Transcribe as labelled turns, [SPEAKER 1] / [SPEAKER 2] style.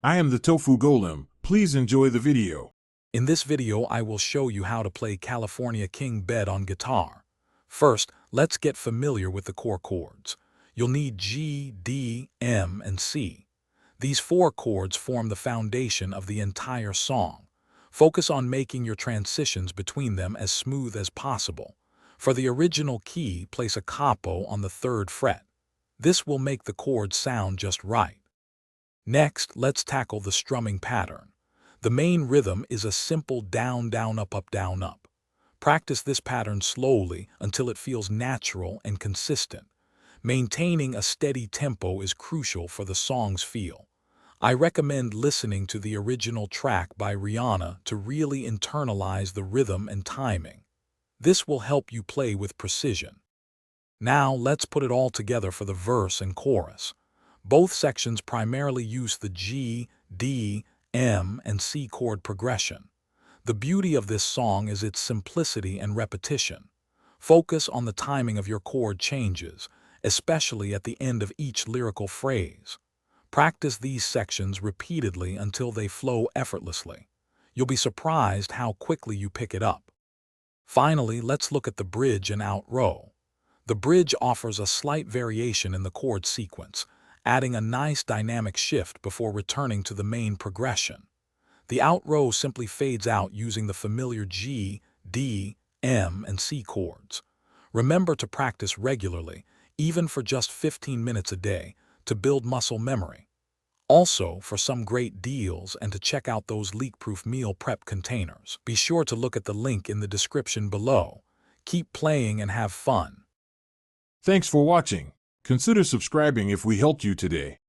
[SPEAKER 1] I am the Tofu Golem. Please enjoy the video.
[SPEAKER 2] In this video, I will show you how to play California King Bed on guitar. First, let's get familiar with the core chords. You'll need G, D, M, and C. These four chords form the foundation of the entire song. Focus on making your transitions between them as smooth as possible. For the original key, place a capo on the 3rd fret. This will make the chords sound just right. Next, let's tackle the strumming pattern. The main rhythm is a simple down, down, up, up, down, up. Practice this pattern slowly until it feels natural and consistent. Maintaining a steady tempo is crucial for the song's feel. I recommend listening to the original track by Rihanna to really internalize the rhythm and timing. This will help you play with precision. Now, let's put it all together for the verse and chorus. Both sections primarily use the G, D, M, and C chord progression. The beauty of this song is its simplicity and repetition. Focus on the timing of your chord changes, especially at the end of each lyrical phrase. Practice these sections repeatedly until they flow effortlessly. You'll be surprised how quickly you pick it up. Finally, let's look at the bridge and outro. The bridge offers a slight variation in the chord sequence, adding a nice dynamic shift before returning to the main progression. The outro simply fades out using the familiar G, D, M, and C chords. Remember to practice regularly, even for just 15 minutes a day, to build muscle memory. Also, for some great deals and to check out those leak-proof meal prep containers, be sure to look at the link in the description below. Keep playing and have fun.
[SPEAKER 1] Thanks for watching. Consider subscribing if we helped you today.